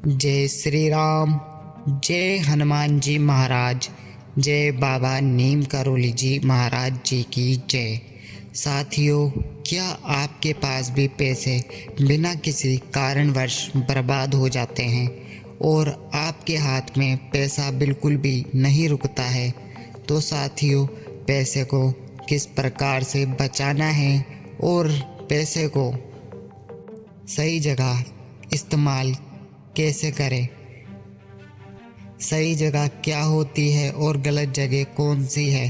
जय श्री राम। जय हनुमान जी महाराज। जय बाबा नीम करोली जी महाराज जी की जय। साथियों, क्या आपके पास भी पैसे बिना किसी कारणवश बर्बाद हो जाते हैं और आपके हाथ में पैसा बिल्कुल भी नहीं रुकता है? तो साथियों, पैसे को किस प्रकार से बचाना है और पैसे को सही जगह इस्तेमाल कैसे करें, सही जगह क्या होती है और गलत जगह कौन सी है,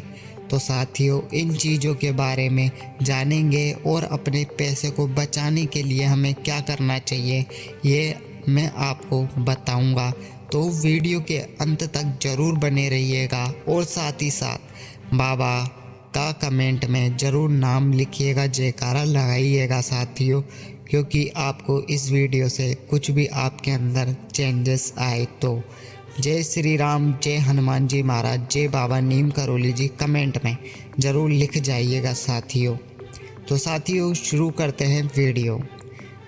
तो साथियों इन चीज़ों के बारे में जानेंगे और अपने पैसे को बचाने के लिए हमें क्या करना चाहिए ये मैं आपको बताऊंगा। तो वीडियो के अंत तक ज़रूर बने रहिएगा और साथ ही साथ बाबा का कमेंट में ज़रूर नाम लिखिएगा, जयकारा लगाइएगा साथियों, क्योंकि आपको इस वीडियो से कुछ भी आपके अंदर चेंजेस आए तो। जय श्री राम, जय हनुमान जी महाराज, जय बाबा नीम करोली जी कमेंट में ज़रूर लिख जाइएगा साथियों। तो साथियों शुरू करते हैं वीडियो।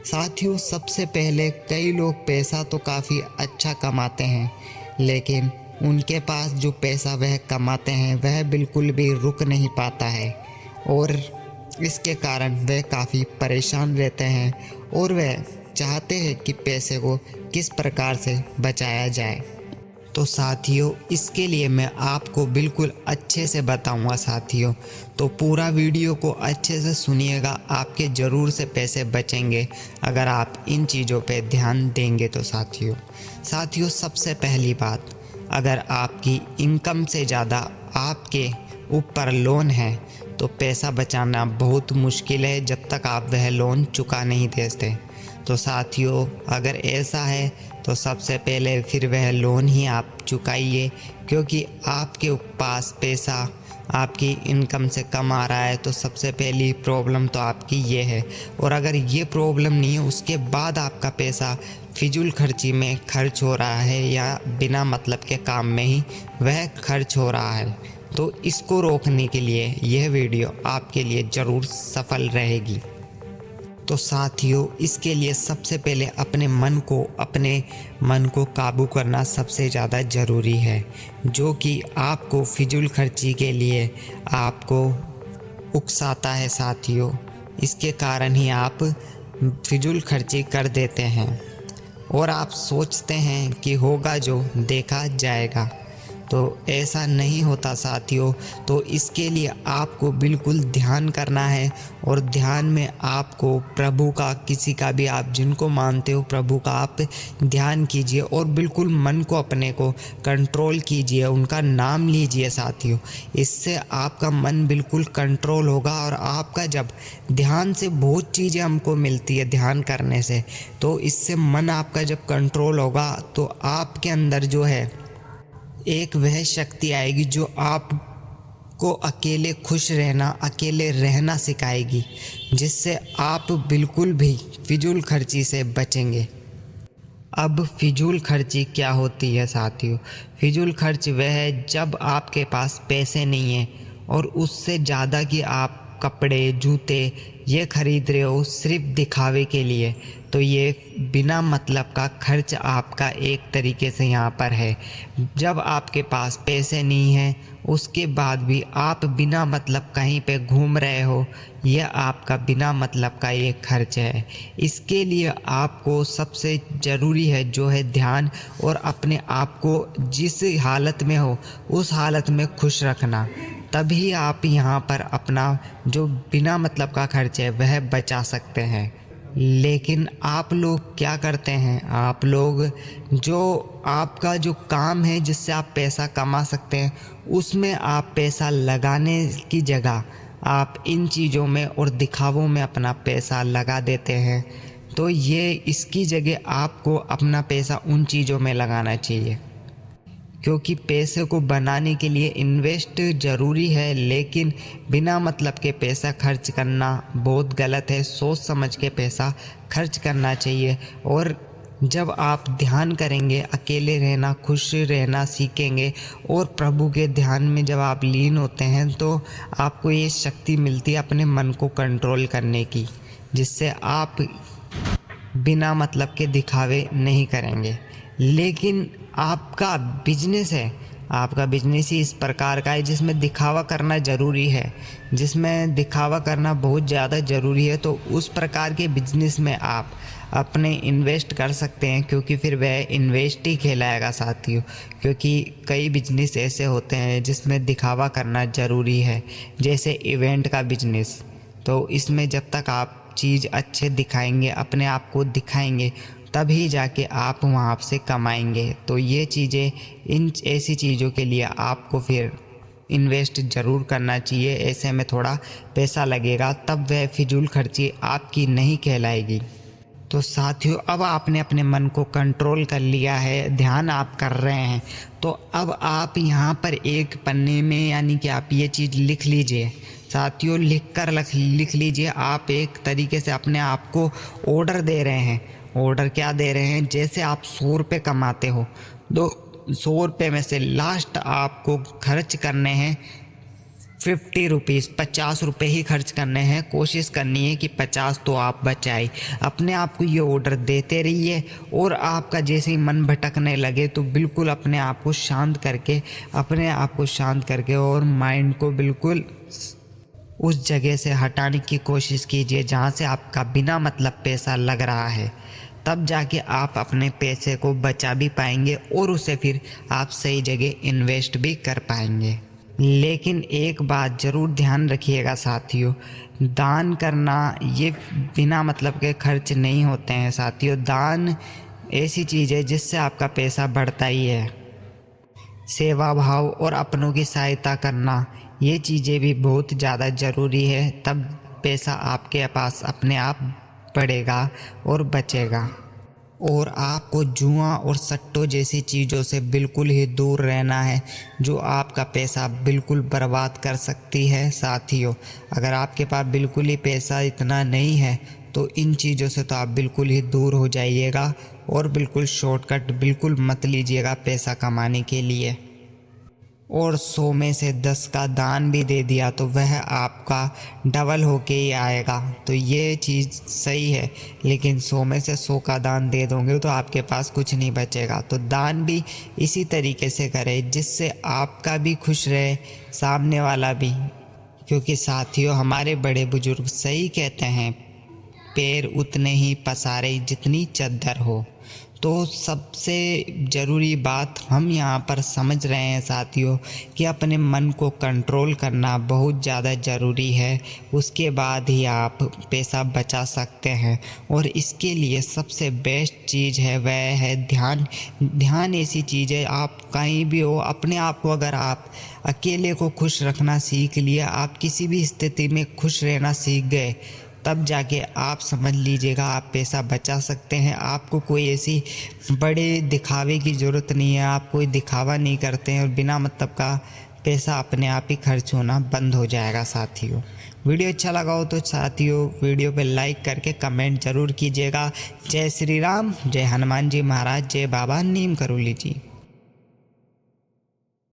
साथियों, सबसे पहले कई लोग पैसा तो काफ़ी अच्छा कमाते हैं, लेकिन उनके पास जो पैसा वह कमाते हैं वह बिल्कुल भी रुक नहीं पाता है और इसके कारण वह काफ़ी परेशान रहते हैं और वह चाहते हैं कि पैसे को किस प्रकार से बचाया जाए। तो साथियों इसके लिए मैं आपको बिल्कुल अच्छे से बताऊंगा साथियों, तो पूरा वीडियो को अच्छे से सुनिएगा। आपके ज़रूर से पैसे बचेंगे अगर आप इन चीज़ों पे ध्यान देंगे। तो साथियों सबसे पहली बात, अगर आपकी इनकम से ज़्यादा आपके ऊपर लोन है तो पैसा बचाना बहुत मुश्किल है जब तक आप वह लोन चुका नहीं देते। तो साथियों अगर ऐसा है तो सबसे पहले फिर वह लोन ही आप चुकाइए, क्योंकि आपके पास पैसा आपकी इनकम से कम आ रहा है तो सबसे पहली प्रॉब्लम तो आपकी ये है। और अगर ये प्रॉब्लम नहीं है उसके बाद आपका पैसा फिजूल खर्ची में खर्च हो रहा है या बिना मतलब के काम में ही वह खर्च हो रहा है, तो इसको रोकने के लिए यह वीडियो आपके लिए ज़रूर सफल रहेगी। तो साथियों इसके लिए सबसे पहले अपने मन को काबू करना सबसे ज़्यादा ज़रूरी है, जो कि आपको फिजूल खर्ची के लिए आपको उकसाता है साथियों। इसके कारण ही आप फिजूल खर्ची कर देते हैं और आप सोचते हैं कि होगा जो देखा जाएगा, तो ऐसा नहीं होता साथियों। तो इसके लिए आपको बिल्कुल ध्यान करना है और ध्यान में आपको प्रभु का, किसी का भी आप जिनको मानते हो प्रभु का आप ध्यान कीजिए और बिल्कुल मन को अपने को कंट्रोल कीजिए, उनका नाम लीजिए साथियों। इससे आपका मन बिल्कुल कंट्रोल होगा और आपका जब ध्यान से बहुत चीज़ें हमको मिलती है ध्यान करने से, तो इससे मन आपका जब कंट्रोल होगा तो आपके अंदर जो है एक वह शक्ति आएगी जो आपको अकेले खुश रहना, अकेले रहना सिखाएगी, जिससे आप बिल्कुल भी फिजूल खर्ची से बचेंगे। अब फिजूल खर्ची क्या होती है साथियों? फिजूल खर्च वह है जब आपके पास पैसे नहीं हैं और उससे ज़्यादा कि आप कपड़े जूते ये खरीद रहे हो सिर्फ दिखावे के लिए, तो ये बिना मतलब का खर्च आपका एक तरीके से यहाँ पर है। जब आपके पास पैसे नहीं हैं उसके बाद भी आप बिना मतलब कहीं पे घूम रहे हो, यह आपका बिना मतलब का ये खर्च है। इसके लिए आपको सबसे ज़रूरी है जो है ध्यान और अपने आप को जिस हालत में हो उस हालत में खुश रखना, तभी आप यहाँ पर अपना जो बिना मतलब का खर्च है वह बचा सकते हैं। लेकिन आप लोग क्या करते हैं, आप लोग जो आपका जो काम है जिससे आप पैसा कमा सकते हैं उसमें आप पैसा लगाने की जगह आप इन चीज़ों में और दिखावों में अपना पैसा लगा देते हैं। तो ये इसकी जगह आपको अपना पैसा उन चीज़ों में लगाना चाहिए, क्योंकि पैसे को बनाने के लिए इन्वेस्ट ज़रूरी है, लेकिन बिना मतलब के पैसा खर्च करना बहुत गलत है। सोच समझ के पैसा खर्च करना चाहिए। और जब आप ध्यान करेंगे, अकेले रहना, खुश रहना सीखेंगे और प्रभु के ध्यान में जब आप लीन होते हैं तो आपको ये शक्ति मिलती है अपने मन को कंट्रोल करने की, जिससे आप बिना मतलब के दिखावे नहीं करेंगे। लेकिन आपका बिजनेस है, आपका बिजनेस ही इस प्रकार का है जिसमें दिखावा करना ज़रूरी है, जिसमें दिखावा करना बहुत ज़्यादा ज़रूरी है, तो उस प्रकार के बिजनेस में आप अपने इन्वेस्ट कर सकते हैं, क्योंकि फिर वह इन्वेस्ट ही कहलाएगा साथियों। क्योंकि कई बिजनेस ऐसे होते हैं जिसमें दिखावा करना ज़रूरी है, जैसे इवेंट का बिजनेस। तो इसमें जब तक आप चीज़ अच्छे दिखाएंगे, अपने आप को दिखाएंगे, तभी जाके आप वहाँ से कमाएंगे। तो ये चीज़ें, इन ऐसी चीज़ों के लिए आपको फिर इन्वेस्ट ज़रूर करना चाहिए। ऐसे में थोड़ा पैसा लगेगा, तब वह फिजूल खर्ची आपकी नहीं कहलाएगी। तो साथियों, अब आपने अपने मन को कंट्रोल कर लिया है, ध्यान आप कर रहे हैं, तो अब आप यहाँ पर एक पन्ने में यानी कि आप ये चीज़ लिख लीजिए साथियों, लिख लीजिए। आप एक तरीके से अपने आप को ऑर्डर दे रहे हैं। ऑर्डर क्या दे रहे हैं? जैसे आप 100 रुपये कमाते हो, तो 100 रुपये में से लास्ट आपको खर्च करने हैं 50 रुपीज़, 50 रुपये ही खर्च करने हैं। कोशिश करनी है कि 50 तो आप बचाए। अपने आप को ये ऑर्डर देते रहिए, और आपका जैसे ही मन भटकने लगे तो बिल्कुल अपने आप को शांत करके और माइंड को बिल्कुल उस जगह से हटाने की कोशिश कीजिए जहाँ से आपका बिना मतलब पैसा लग रहा है। तब जाके आप अपने पैसे को बचा भी पाएंगे और उसे फिर आप सही जगह इन्वेस्ट भी कर पाएंगे। लेकिन एक बात ज़रूर ध्यान रखिएगा साथियों, दान करना ये बिना मतलब के खर्च नहीं होते हैं साथियों। दान ऐसी चीज़ है जिससे आपका पैसा बढ़ता ही है। सेवा भाव और अपनों की सहायता करना, ये चीज़ें भी बहुत ज़्यादा ज़रूरी है, तब पैसा आपके पास अपने आप बढ़ेगा और बचेगा। और आपको जुआ और सट्टों जैसी चीज़ों से बिल्कुल ही दूर रहना है, जो आपका पैसा बिल्कुल बर्बाद कर सकती है साथियों। अगर आपके पास बिल्कुल ही पैसा इतना नहीं है, तो इन चीज़ों से तो आप बिल्कुल ही दूर हो जाइएगा, और बिल्कुल शॉर्टकट बिल्कुल मत लीजिएगा पैसा कमाने के लिए। और 100 में से 10 का दान भी दे दिया तो वह आपका डबल होके ही आएगा। तो ये चीज़ सही है, लेकिन 100 में से 100 का दान दे दोगे तो आपके पास कुछ नहीं बचेगा। तो दान भी इसी तरीके से करें जिससे आपका भी खुश रहे, सामने वाला भी। क्योंकि साथियों, हमारे बड़े बुजुर्ग सही कहते हैं, पैर उतने ही पसारे जितनी चद्दर हो। तो सबसे ज़रूरी बात हम यहाँ पर समझ रहे हैं साथियों कि अपने मन को कंट्रोल करना बहुत ज़्यादा ज़रूरी है। उसके बाद ही आप पैसा बचा सकते हैं, और इसके लिए सबसे बेस्ट चीज़ है वह है ध्यान। ध्यान ऐसी चीज़ है, आप कहीं भी हो, अपने आप को अगर आप अकेले को खुश रखना सीख लिए, आप किसी भी स्थिति में खुश रहना सीख गए, तब जाके आप समझ लीजिएगा आप पैसा बचा सकते हैं। आपको कोई ऐसी बड़े दिखावे की ज़रूरत नहीं है, आप कोई दिखावा नहीं करते हैं, और बिना मतलब का पैसा अपने आप ही खर्च होना बंद हो जाएगा साथियों। वीडियो अच्छा लगा हो तो साथियों वीडियो पे लाइक करके कमेंट ज़रूर कीजिएगा। जय श्री राम, जय हनुमान जी महाराज, जय बाबा नीम करोली जी।